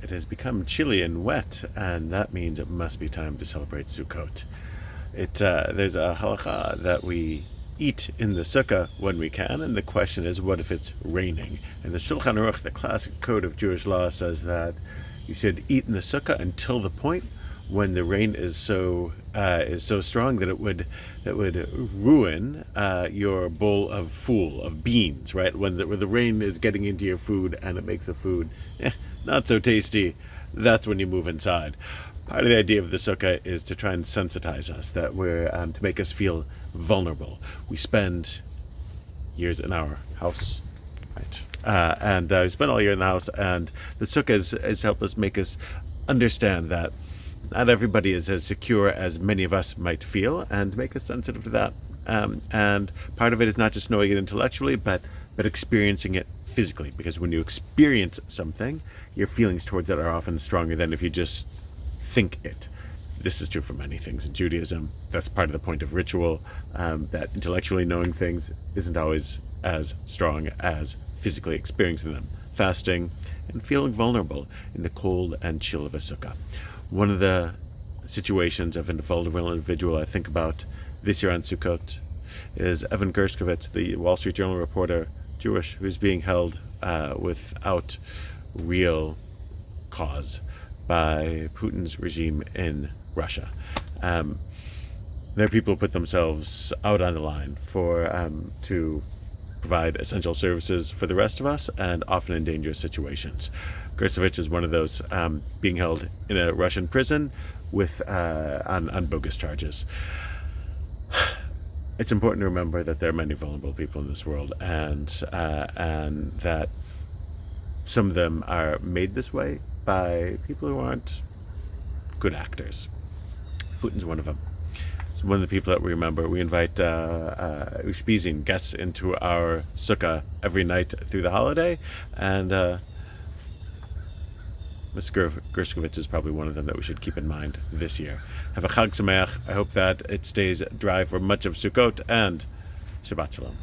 It has become chilly and wet, and that means it must be time to celebrate Sukkot. There's a halacha that we eat in the sukkah when we can, and the question is, what if it's raining? And the Shulchan Aruch, the classic code of Jewish law, says that you should eat in the sukkah until the point when the rain is so strong that it would ruin your bowl of beans, right? When the rain is getting into your food and it makes the food not so tasty, that's when you move inside. Part of the idea of the sukkah is to try and sensitize us, that we're to make us feel vulnerable. We spend years in our house, right? And we spend all year in the house, and the sukkah has helped us make us understand that not everybody is as secure as many of us might feel, and make us sensitive to that. And part of it is not just knowing it intellectually, but experiencing it physically. Because when you experience something, your feelings towards it are often stronger than if you just think it. This is true for many things in Judaism. That's part of the point of ritual, that intellectually knowing things isn't always as strong as physically experiencing them. Fasting and feeling vulnerable in the cold and chill of a sukkah. One of the situations of a vulnerable individual I think about this year on Sukkot is Evan Gershkovich, the Wall Street Journal reporter, Jewish, who's being held without real cause by Putin's regime in Russia. There are people who put themselves out on the line to provide essential services for the rest of us, and often in dangerous situations. Gersovich is one of those being held in a Russian prison with on bogus charges. It's important to remember that there are many vulnerable people in this world, and that some of them are made this way by people who aren't good actors. Putin's one of them. It's one of the people that we remember. We invite Ushpizin guests into our sukkah every night through the holiday, and Mr. Gershkovich is probably one of them that we should keep in mind this year. Have a Chag Sameach. I hope that it stays dry for much of Sukkot, and Shabbat Shalom.